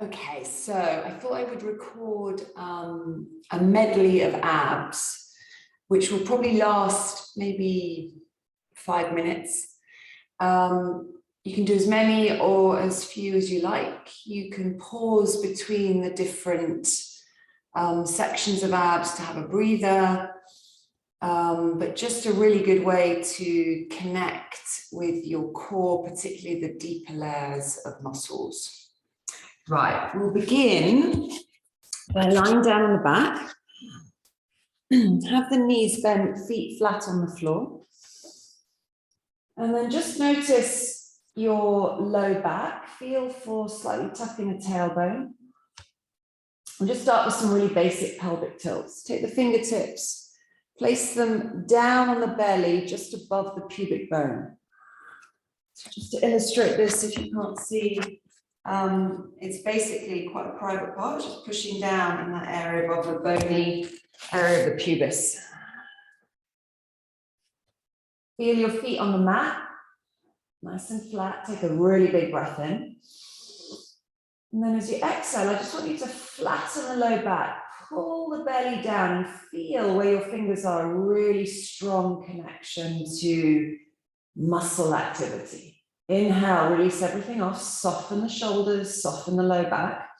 Okay, so I thought I would record a medley of abs, which will probably last maybe 5 minutes. You can do as many or as few as you like. You can pause between the different sections of abs to have a breather, but just a really good way to connect with your core, particularly the deeper layers of muscles. Right, we'll begin by lying down on the back. Have the knees bent, feet flat on the floor. And then just notice your low back. Feel for slightly tucking the tailbone. And just start with some really basic pelvic tilts. Take the fingertips, place them down on the belly, just above the pubic bone. So just to illustrate this, if you can't see, it's basically quite a private part, just pushing down in that area above the bony area of the pubis. Feel your feet on the mat, nice and flat. Take a really big breath in. And then as you exhale, I just want you to flatten the low back, pull the belly down and feel where your fingers are, a really strong connection to muscle activity. Inhale, release everything off, soften the shoulders, soften the low back.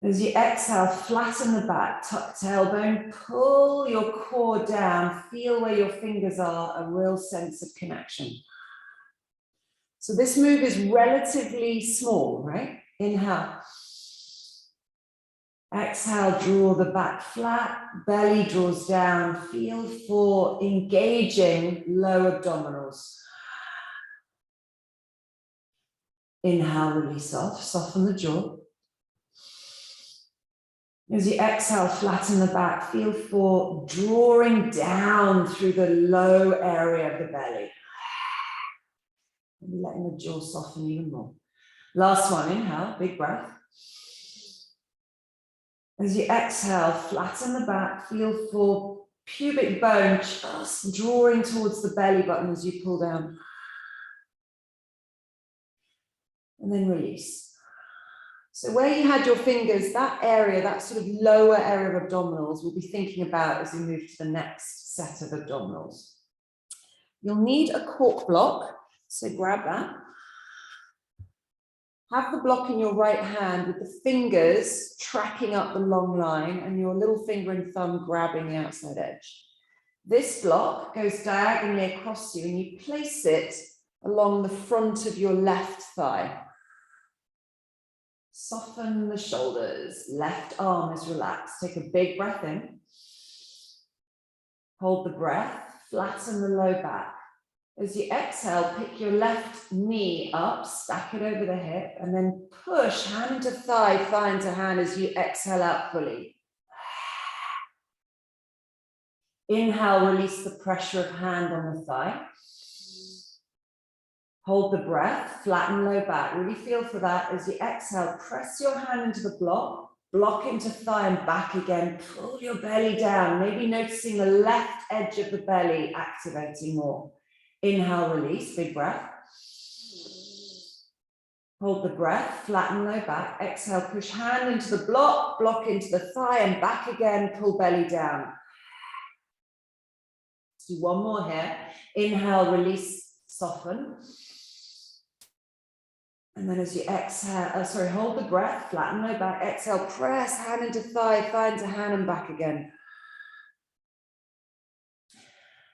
As you exhale, flatten the back, tuck tailbone, pull your core down, feel where your fingers are, a real sense of connection. So this move is relatively small, right? Inhale. Exhale, draw the back flat, belly draws down, feel for engaging low abdominals. Inhale, release off, soften the jaw. As you exhale, flatten the back, feel for drawing down through the low area of the belly. And letting the jaw soften even more. Last one, inhale, big breath. As you exhale, flatten the back, feel for pubic bone just drawing towards the belly button as you pull down. And then release. So where you had your fingers, that area, that sort of lower area of abdominals, we'll be thinking about as we move to the next set of abdominals. You'll need a cork block, so grab that. Have the block in your right hand with the fingers tracking up the long line and your little finger and thumb grabbing the outside edge. This block goes diagonally across you and you place it along the front of your left thigh. Soften the shoulders, left arm is relaxed. Take a big breath in. Hold the breath, flatten the low back. As you exhale, pick your left knee up, stack it over the hip, and then push hand into thigh, thigh into hand as you exhale out fully. Inhale, release the pressure of hand on the thigh. Hold the breath, flatten low back. Really feel for that. As you exhale, press your hand into the block, block into thigh and back again. Pull your belly down, maybe noticing the left edge of the belly activating more. Inhale, release, big breath. Hold the breath, flatten low back. Exhale, push hand into the block, block into the thigh and back again, pull belly down. Let's do one more here. Inhale, release, soften. And then as you exhale, hold the breath, flatten low back. Exhale, press hand into thigh, thigh into hand and back again.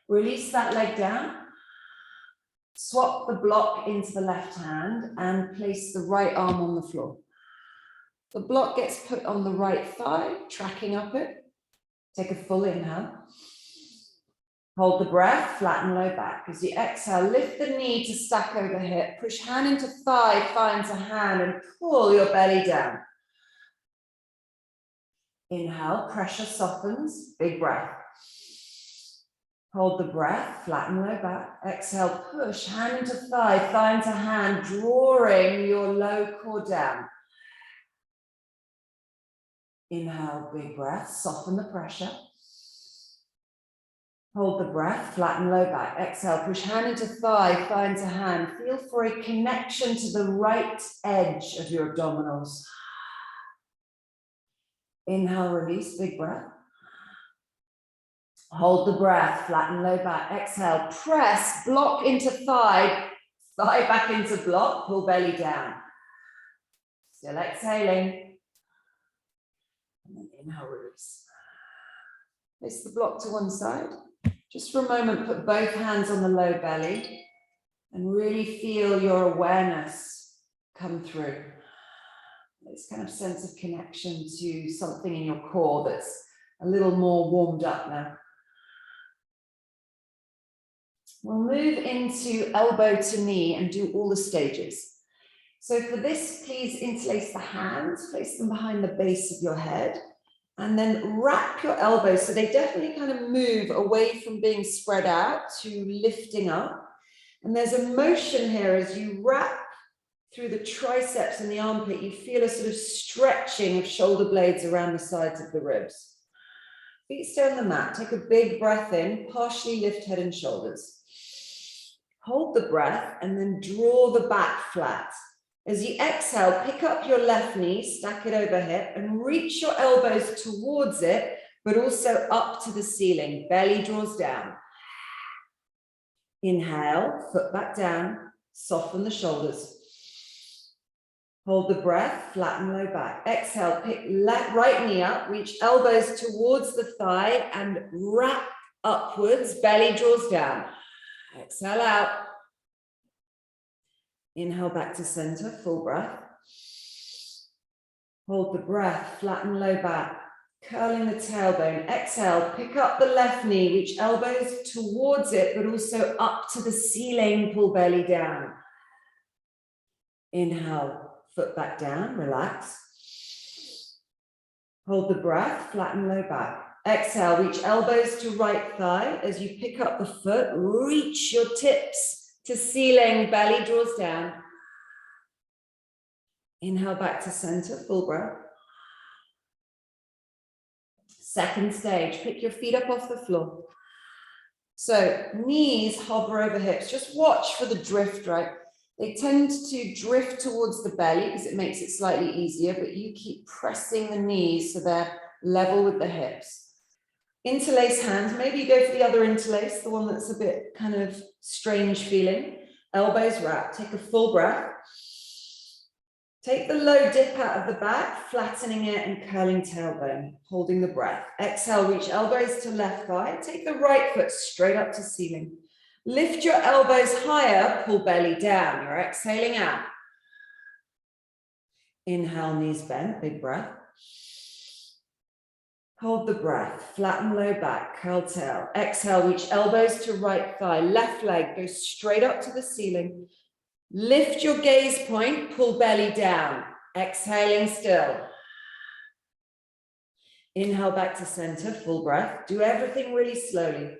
Release that leg down. Swap the block into the left hand and place the right arm on the floor. The block gets put on the right thigh, tracking up it. Take a full inhale. Hold the breath, flatten low back. As you exhale, lift the knee to stack over hip. Push hand into thigh, thigh into hand, and pull your belly down. Inhale, pressure softens, big breath. Hold the breath, flatten low back. Exhale, push hand into thigh, thigh into hand, drawing your low core down. Inhale, big breath, soften the pressure. Hold the breath, flatten low back. Exhale, push hand into thigh, thigh into hand. Feel for a connection to the right edge of your abdominals. Inhale, release, big breath. Hold the breath, flatten low back. Exhale, press, block into thigh, thigh back into block, pull belly down. Still exhaling. And then inhale, release. Place the block to one side. Just for a moment, put both hands on the low belly and really feel your awareness come through. This kind of sense of connection to something in your core that's a little more warmed up now. We'll move into elbow to knee and do all the stages. So for this, please interlace the hands, place them behind the base of your head, and then wrap your elbows so they definitely kind of move away from being spread out to lifting up. And there's a motion here as you wrap through the triceps and the armpit, you feel a sort of stretching of shoulder blades around the sides of the ribs. Feet stay on the mat, take a big breath in, partially lift head and shoulders. Hold the breath and then draw the back flat. As you exhale, pick up your left knee, stack it over hip and reach your elbows towards it, but also up to the ceiling. Belly draws down. Inhale, foot back down, soften the shoulders. Hold the breath, flatten low back. Exhale, pick right knee up, reach elbows towards the thigh and wrap upwards, belly draws down. Exhale out. Inhale back to center, full breath. Hold the breath, flatten low back, curling the tailbone. Exhale, pick up the left knee, reach elbows towards it, but also up to the ceiling, pull belly down. Inhale, foot back down, relax. Hold the breath, flatten low back. Exhale, reach elbows to right thigh. As you pick up the foot, reach your tips to ceiling, belly draws down. Inhale back to center, full breath. Second stage, pick your feet up off the floor. So knees hover over hips. Just watch for the drift, right? They tend to drift towards the belly because it makes it slightly easier, but you keep pressing the knees so they're level with the hips. Interlace hands, maybe you go for the other interlace, the one that's a bit kind of strange feeling. Elbows wrapped, take a full breath. Take the low dip out of the back, flattening it and curling tailbone, holding the breath. Exhale, reach elbows to left thigh. Take the right foot straight up to ceiling. Lift your elbows higher, pull belly down. You're exhaling out. Inhale, knees bent, big breath. Hold the breath, flatten low back, curl tail. Exhale, reach elbows to right thigh, left leg, go straight up to the ceiling. Lift your gaze point, pull belly down. Exhaling still. Inhale back to center, full breath. Do everything really slowly.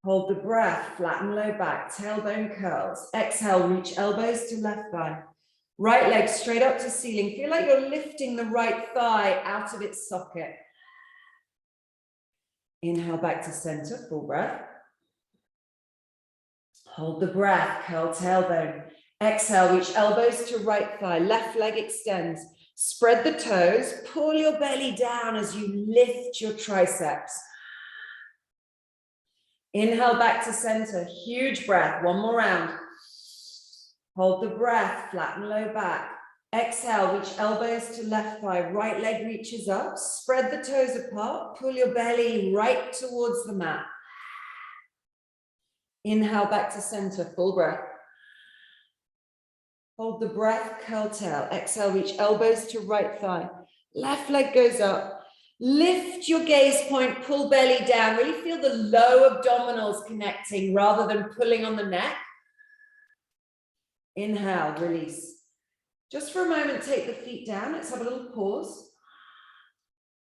Hold the breath, flatten low back, tailbone curls. Exhale, reach elbows to left thigh. Right leg straight up to ceiling. Feel like you're lifting the right thigh out of its socket. Inhale back to center, full breath. Hold the breath, curl tailbone. Exhale, reach elbows to right thigh, left leg extends. Spread the toes, pull your belly down as you lift your triceps. Inhale back to center, huge breath, one more round. Hold the breath, flatten low back. Exhale, reach elbows to left thigh, right leg reaches up, spread the toes apart, pull your belly right towards the mat. Inhale back to center, full breath. Hold the breath, curl tail. Exhale, reach elbows to right thigh. Left leg goes up. Lift your gaze point, pull belly down. Really feel the low abdominals connecting rather than pulling on the neck. Inhale, release. Just for a moment, take the feet down. Let's have a little pause.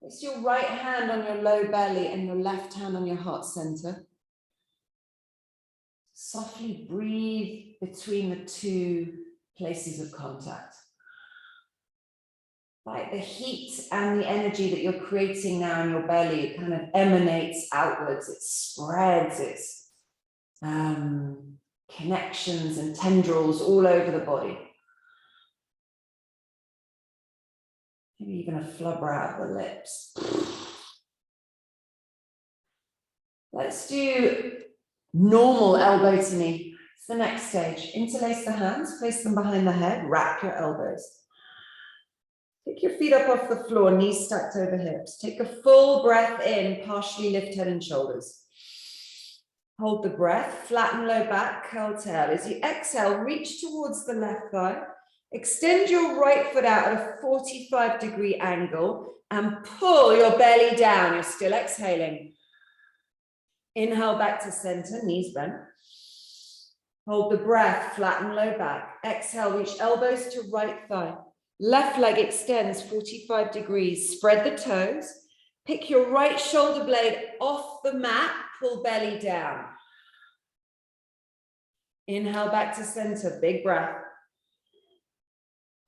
Place your right hand on your low belly and your left hand on your heart center. Softly breathe between the two places of contact. like the heat and the energy that you're creating now in your belly, it kind of emanates outwards, it spreads, it's connections and tendrils all over the body. Maybe even a flubber out of the lips. Let's do normal elbow to knee. It's the next stage. Interlace the hands, place them behind the head, wrap your elbows. Pick your feet up off the floor, knees stacked over hips. Take a full breath in, partially lift head and shoulders. Hold the breath, flatten low back, curl tail. As you exhale, reach towards the left thigh. Extend your right foot out at a 45-degree angle and pull your belly down. You're still exhaling. Inhale back to center, knees bent. Hold the breath, flatten low back. Exhale, reach elbows to right thigh. Left leg extends 45 degrees. Spread the toes. Pick your right shoulder blade off the mat. Pull belly down. Inhale back to center. Big breath.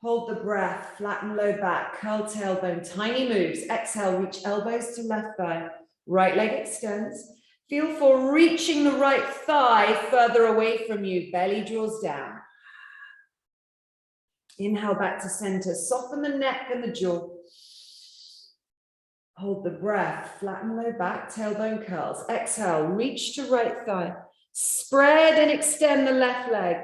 Hold the breath. Flatten low back. Curl tailbone. Tiny moves. Exhale. Reach elbows to left thigh. Right leg extends. Feel for reaching the right thigh further away from you. Belly draws down. Inhale back to center. Soften the neck and the jaw. Hold the breath. Flatten low back. Tailbone curls. Exhale. Reach to right thigh. Spread and extend the left leg.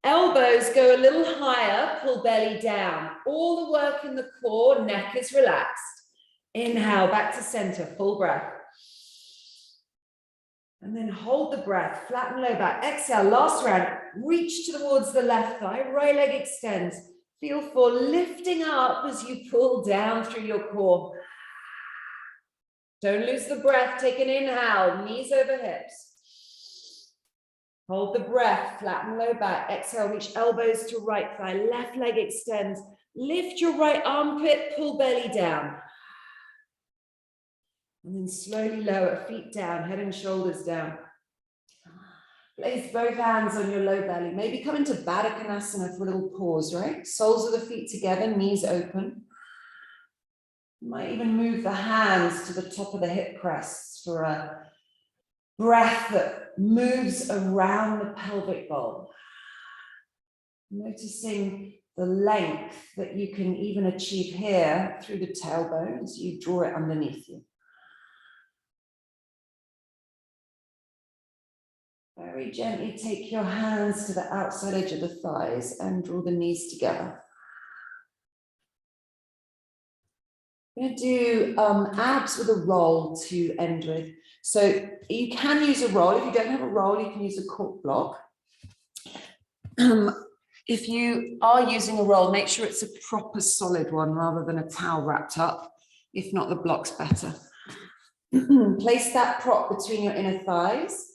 Elbows go a little higher. Pull belly down. All the work in the core. Neck is relaxed. Inhale back to center. Full breath. And then hold the breath, flatten low back. Exhale, last round. Reach towards the left thigh, right leg extends. Feel for lifting up as you pull down through your core. Don't lose the breath. Take an inhale, knees over hips. Hold the breath, flatten low back. Exhale, reach elbows to right thigh, left leg extends. Lift your right armpit, pull belly down. And then slowly lower, feet down, head and shoulders down. Place both hands on your low belly. Maybe come into Baddha Konasana for a little pause, right? Soles of the feet together, knees open. You might even move the hands to the top of the hip crests for a breath that moves around the pelvic bowl. Noticing the length that you can even achieve here through the tailbone as you draw it underneath you. Very gently take your hands to the outside edge of the thighs and draw the knees together. I'm going to do abs with a roll to end with. So you can use a roll. If you don't have a roll, you can use a cork block. If you are using a roll, make sure it's a proper solid one rather than a towel wrapped up. If not, the block's better. Place that prop between your inner thighs.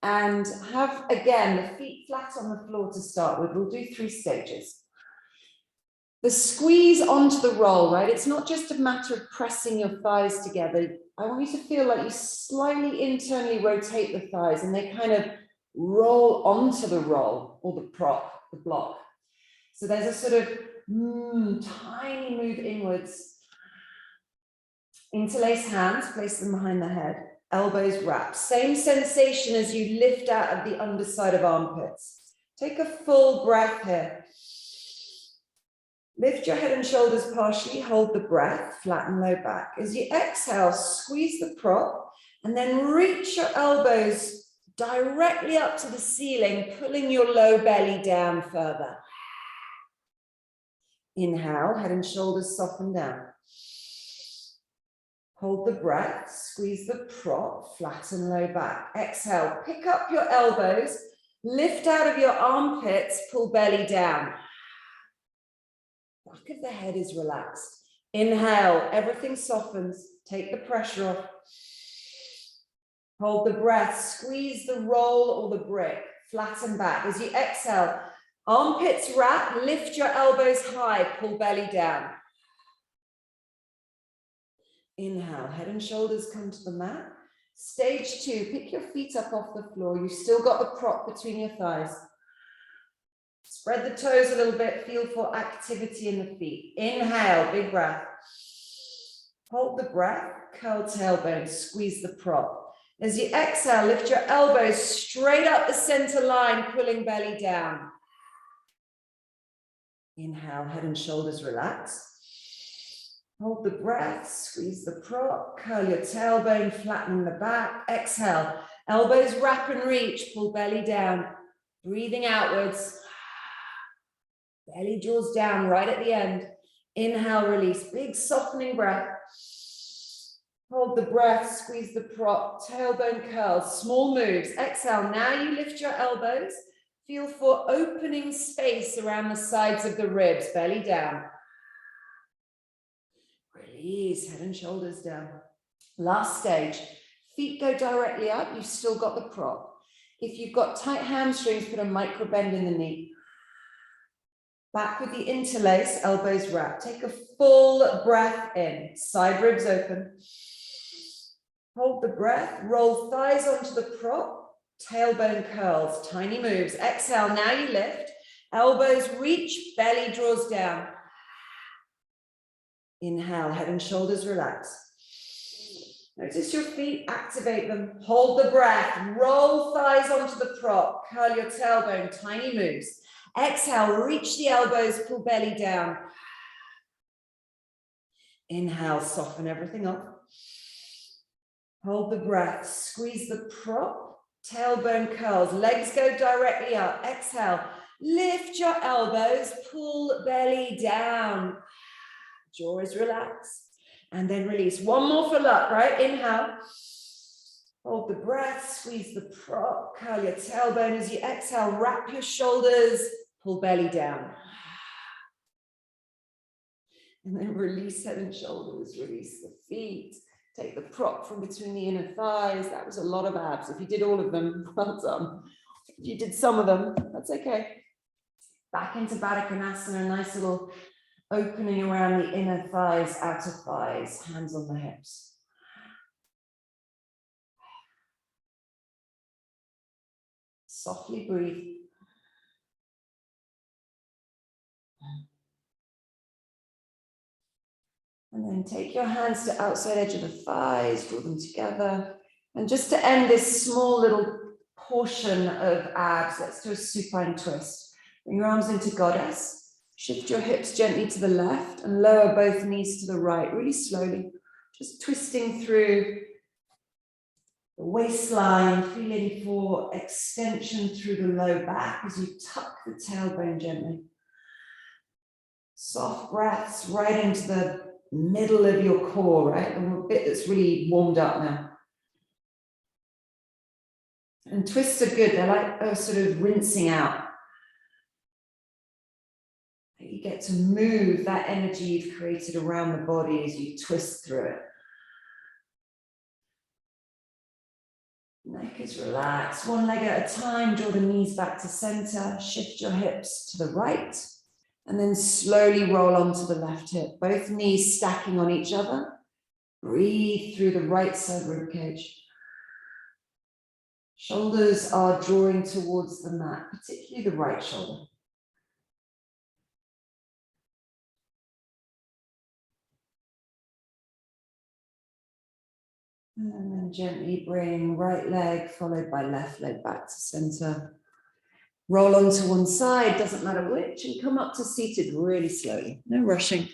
And have, again, the feet flat on the floor to start with. We'll do 3 stages. The squeeze onto the roll, right? It's not just a matter of pressing your thighs together. I want you to feel like you slightly internally rotate the thighs and they kind of roll onto the roll or the prop, the block. So there's a sort of tiny move inwards. Interlace hands, place them behind the head. Elbows wrapped. Same sensation as you lift out of the underside of armpits. Take a full breath here. Lift your head and shoulders partially. Hold the breath. Flatten low back. As you exhale, squeeze the prop and then reach your elbows directly up to the ceiling, pulling your low belly down further. Inhale, head and shoulders soften down. Hold the breath, squeeze the prop, flatten low back. Exhale, pick up your elbows, lift out of your armpits, pull belly down. Back of the head is relaxed. Inhale, everything softens. Take the pressure off. Hold the breath, squeeze the roll or the brick, flatten back. As you exhale, armpits wrap, lift your elbows high, pull belly down. Inhale, head and shoulders come to the mat. Stage 2, pick your feet up off the floor. You've still got the prop between your thighs. Spread the toes a little bit. Feel for activity in the feet. Inhale, big breath. Hold the breath. Curl tailbone. Squeeze the prop. As you exhale, lift your elbows straight up the center line, pulling belly down. Inhale, head and shoulders relax. Hold the breath, squeeze the prop, curl your tailbone, flatten the back. Exhale, elbows wrap and reach, pull belly down. Breathing outwards. Belly draws down right at the end. Inhale, release, big softening breath. Hold the breath, squeeze the prop, tailbone curls, small moves. Exhale, now you lift your elbows. Feel for opening space around the sides of the ribs, belly down. Release, head and shoulders down. Last stage, feet go directly up, you've still got the prop. If you've got tight hamstrings, put a micro bend in the knee. Back with the interlace, elbows wrap. Take a full breath in, side ribs open. Hold the breath, roll thighs onto the prop, tailbone curls, tiny moves. Exhale, now you lift, elbows reach, belly draws down. Inhale, head and shoulders relax. Notice your feet, activate them. Hold the breath, roll thighs onto the prop, curl your tailbone, tiny moves. Exhale, reach the elbows, pull belly down. Inhale, soften everything up. Hold the breath, squeeze the prop, tailbone curls, legs go directly up. Exhale, lift your elbows, pull belly down. Jaw is relaxed. And then release. One more for luck, right? Inhale. Hold the breath, squeeze the prop, curl your tailbone. As you exhale, wrap your shoulders, pull belly down. And then release head and shoulders, release the feet. Take the prop from between the inner thighs. That was a lot of abs. If you did all of them, well done. If you did some of them, that's okay. Back into Baddha Konasana, a nice little opening around the inner thighs, outer thighs, hands on the hips. Softly breathe. And then take your hands to outside edge of the thighs, draw them together. And just to end this small little portion of abs, let's do a supine twist. Bring your arms into goddess. Shift your hips gently to the left and lower both knees to the right, really slowly. Just twisting through the waistline, feeling for extension through the low back as you tuck the tailbone gently. Soft breaths right into the middle of your core, right? The bit that's really warmed up now. And twists are good. They're like a sort of rinsing out. You get to move that energy you've created around the body as you twist through it. Neck is relaxed. One leg at a time. Draw the knees back to center. Shift your hips to the right. And then slowly roll onto the left hip. Both knees stacking on each other. Breathe through the right side ribcage. Shoulders are drawing towards the mat, particularly the right shoulder. And then gently bring right leg followed by left leg back to center. Roll onto one side, doesn't matter which, and come up to seated really slowly. No rushing.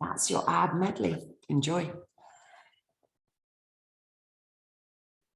That's your ab medley. Enjoy.